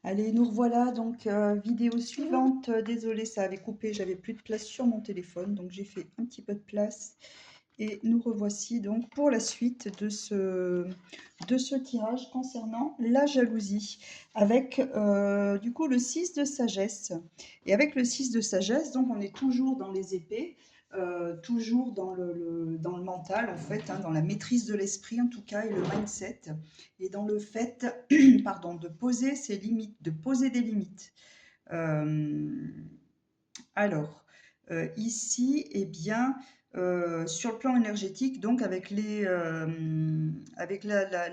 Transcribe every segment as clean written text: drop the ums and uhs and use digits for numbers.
Allez, nous revoilà donc vidéo suivante. Désolée, ça avait coupé, j'avais plus de place sur mon téléphone, donc j'ai fait un petit peu de place. Et nous revoici donc pour la suite de ce tirage concernant la jalousie, avec du coup le 6 de sagesse. Et avec le 6 de sagesse, donc on est toujours dans les épées, toujours dans dans le mental en fait, hein, dans la maîtrise de l'esprit en tout cas, et le mindset, et dans le fait pardon, de poser ses limites, de poser des limites. Euh, alors, ici, eh bien, sur le plan énergétique, donc avec la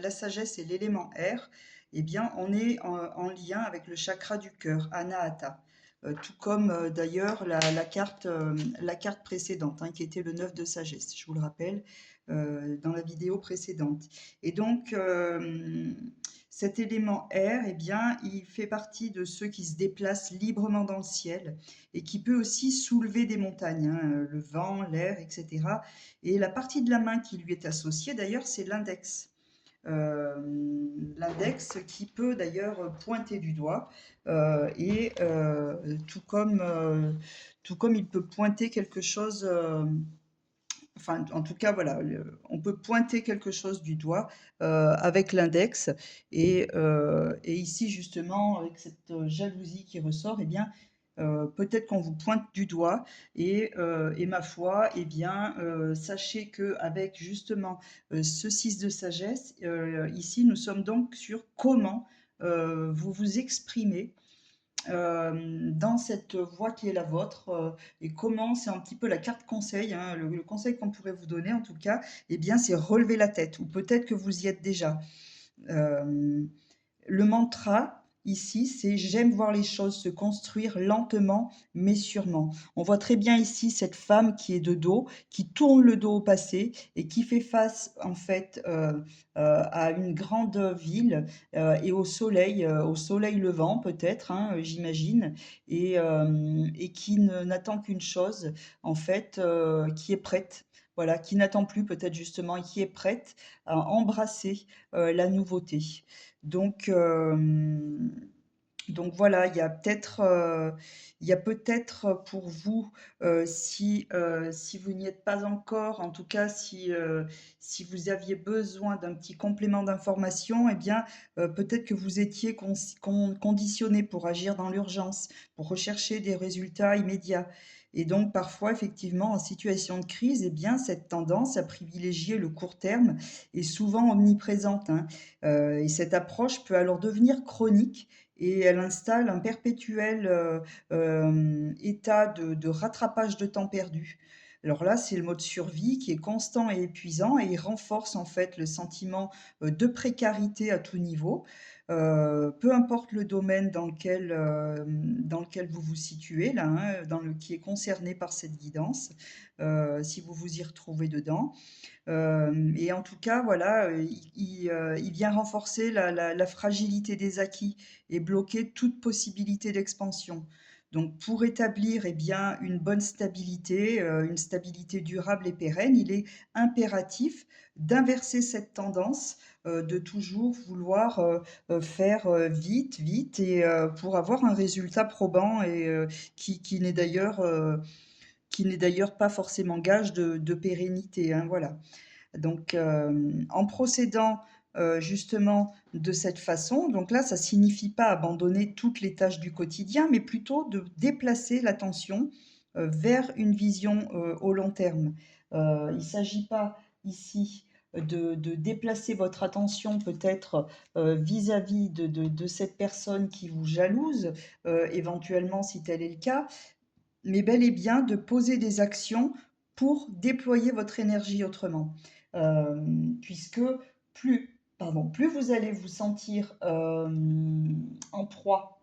sagesse et l'élément air, eh bien, on est en lien avec le chakra du cœur, Anahata. Tout comme d'ailleurs la carte précédente, hein, qui était le 9 de sagesse, je vous le rappelle, dans la vidéo précédente. Et donc, cet élément air, eh bien, il fait partie de ceux qui se déplacent librement dans le ciel et qui peut aussi soulever des montagnes, hein, le vent, l'air, etc. Et la partie de la main qui lui est associée, d'ailleurs, c'est l'index. L'index qui peut d'ailleurs pointer du doigt, et tout comme il peut pointer quelque chose, enfin en tout cas voilà, on peut pointer quelque chose du doigt avec l'index, et ici justement avec cette jalousie qui ressort, eh bien peut-être qu'on vous pointe du doigt, et ma foi, eh bien, sachez que avec justement ce 6 de sagesse, ici, nous sommes donc sur comment vous vous exprimez dans cette voie qui est la vôtre, et comment c'est un petit peu la carte conseil, hein, le conseil qu'on pourrait vous donner en tout cas, eh bien, c'est relever la tête, ou peut-être que vous y êtes déjà. Euh, le mantra, ici, c'est j'aime voir les choses se construire lentement mais sûrement. On voit très bien ici cette femme qui est de dos, qui tourne le dos au passé et qui fait face en fait à une grande ville, et au soleil levant peut-être, hein, j'imagine, et qui n'attend qu'une chose en fait, qui est prête. Voilà, qui n'attend plus peut-être justement et qui est prête à embrasser la nouveauté. Donc, donc voilà, il y a peut-être pour vous, si vous n'y êtes pas encore, en tout cas si vous aviez besoin d'un petit complément d'information, eh bien peut-être que vous étiez conditionné pour agir dans l'urgence, pour rechercher des résultats immédiats. Et donc parfois, effectivement, en situation de crise, eh bien cette tendance à privilégier le court terme est souvent omniprésente, hein. Et cette approche peut alors devenir chronique, et elle installe un perpétuel état de rattrapage de temps perdu. Alors là, c'est le mode survie qui est constant et épuisant, et il renforce en fait le sentiment de précarité à tout niveau, peu importe le domaine dans lequel vous vous situez, là, hein, qui est concerné par cette guidance, si vous vous y retrouvez dedans. Et en tout cas, voilà, il vient renforcer la fragilité des acquis et bloquer toute possibilité d'expansion. Donc pour établir, eh bien, une stabilité durable et pérenne, il est impératif d'inverser cette tendance, de toujours vouloir, faire, vite, vite, et pour avoir un résultat probant, et qui qui n'est d'ailleurs pas forcément gage de pérennité, hein, voilà. Donc, en procédant justement de cette façon, donc là, ça signifie pas abandonner toutes les tâches du quotidien, mais plutôt de déplacer l'attention vers une vision au long terme. Il ne s'agit pas ici de déplacer votre attention peut-être vis-à-vis de cette personne qui vous jalouse, éventuellement si tel est le cas, mais bel et bien de poser des actions pour déployer votre énergie autrement. Puisque plus vous allez vous sentir en proie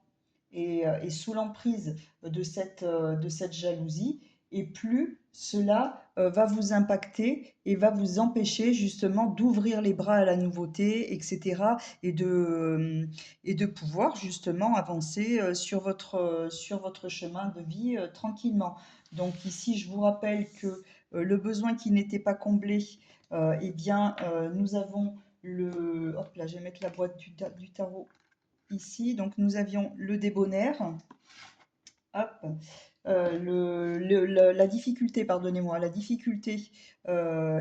et sous l'emprise de cette jalousie, et plus cela va vous impacter et va vous empêcher justement d'ouvrir les bras à la nouveauté, etc. Et de pouvoir justement avancer sur votre chemin de vie tranquillement. Donc ici, je vous rappelle que le besoin qui n'était pas comblé, eh bien, nous avons hop là, je vais mettre la boîte du tarot ici, donc nous avions le débonnaire. Hop. La difficulté, pardonnez-moi, la difficulté,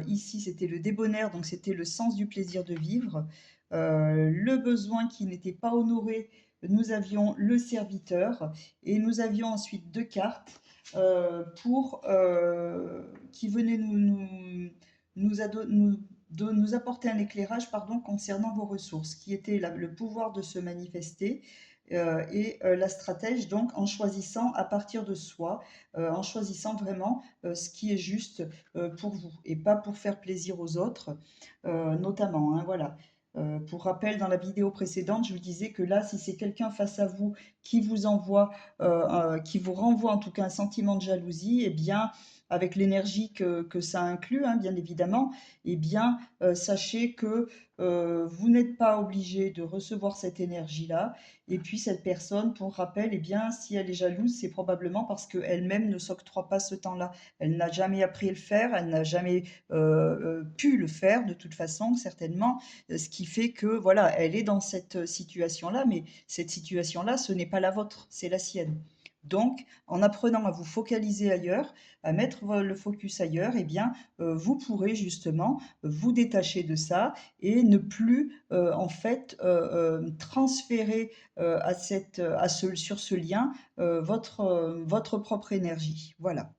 ici, c'était le débonnaire, donc c'était le sens du plaisir de vivre. Le besoin qui n'était pas honoré, nous avions le serviteur et nous avions ensuite 2 cartes, qui venaient nous apporter un éclairage, pardon, concernant vos ressources, qui était le pouvoir de se manifester, la stratège, donc, en choisissant à partir de soi, en choisissant vraiment ce qui est juste pour vous et pas pour faire plaisir aux autres, notamment, hein, voilà. Pour rappel, dans la vidéo précédente, je vous disais que là, si c'est quelqu'un face à vous qui vous envoie, qui vous renvoie en tout cas un sentiment de jalousie, eh bien, avec l'énergie que ça inclut, hein, bien évidemment, eh bien, sachez que vous n'êtes pas obligé de recevoir cette énergie-là. Et puis cette personne, pour rappel, eh bien, si elle est jalouse, c'est probablement parce qu'elle-même ne s'octroie pas ce temps-là. Elle n'a jamais appris à le faire, elle n'a jamais pu le faire de toute façon, certainement, ce qui fait que voilà, elle est dans cette situation-là, mais cette situation-là, ce n'est pas la vôtre, c'est la sienne. Donc, en apprenant à vous focaliser ailleurs, à mettre le focus ailleurs, eh bien, vous pourrez justement vous détacher de ça et ne plus, en fait, transférer sur ce lien votre propre énergie. Voilà.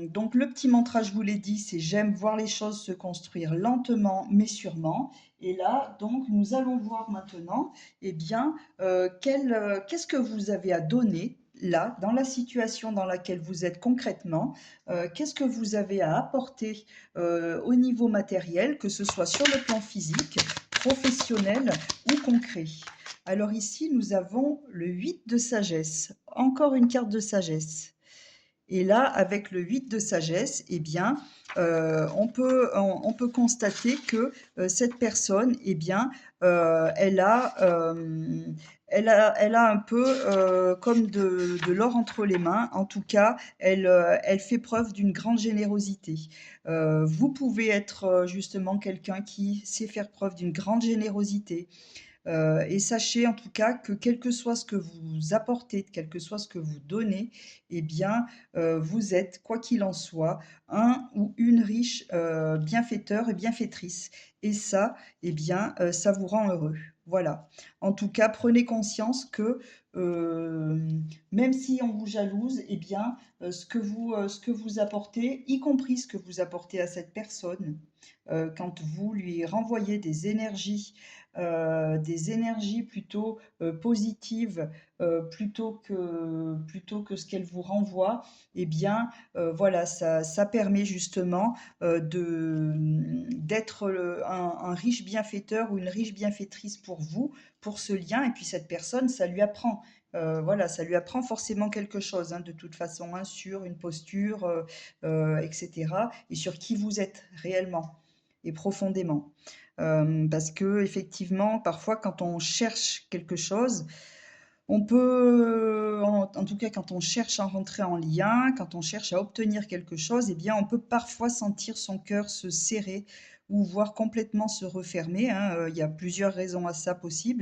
Donc le petit mantra, je vous l'ai dit, c'est j'aime voir les choses se construire lentement mais sûrement. Et là, donc, nous allons voir maintenant, eh bien, qu'est-ce que vous avez à donner là, dans la situation dans laquelle vous êtes concrètement, qu'est-ce que vous avez à apporter au niveau matériel, que ce soit sur le plan physique, professionnel ou concret. Alors ici, nous avons le 8 de sagesse, encore une carte de sagesse. Et là, avec le 8 de sagesse, eh bien, on peut constater que cette personne, eh bien, elle a un peu comme de l'or entre les mains. En tout cas, elle fait preuve d'une grande générosité. Vous pouvez être justement quelqu'un qui sait faire preuve d'une grande générosité. Et sachez en tout cas que quel que soit ce que vous apportez, quel que soit ce que vous donnez, eh bien, vous êtes, quoi qu'il en soit, un ou une riche bienfaiteur et bienfaitrice. Et ça, eh bien, ça vous rend heureux. Voilà. En tout cas, prenez conscience que même si on vous jalouse, eh bien, ce que vous apportez, y compris ce que vous apportez à cette personne, quand vous lui renvoyez des énergies plutôt positives, plutôt que ce qu'elle vous renvoie, eh bien, voilà, ça permet justement d'être un riche bienfaiteur ou une riche bienfaitrice pour vous, pour ce lien. Et puis cette personne, ça lui apprend. Voilà, ça lui apprend forcément quelque chose, hein, de toute façon, hein, sur une posture, etc. Et sur qui vous êtes réellement et profondément. Parce que effectivement, parfois, quand on cherche quelque chose, on peut, en tout cas, quand on cherche à rentrer en lien, quand on cherche à obtenir quelque chose, eh bien, on peut parfois sentir son cœur se serrer ou voire complètement se refermer, hein. Il y a plusieurs raisons à ça possibles.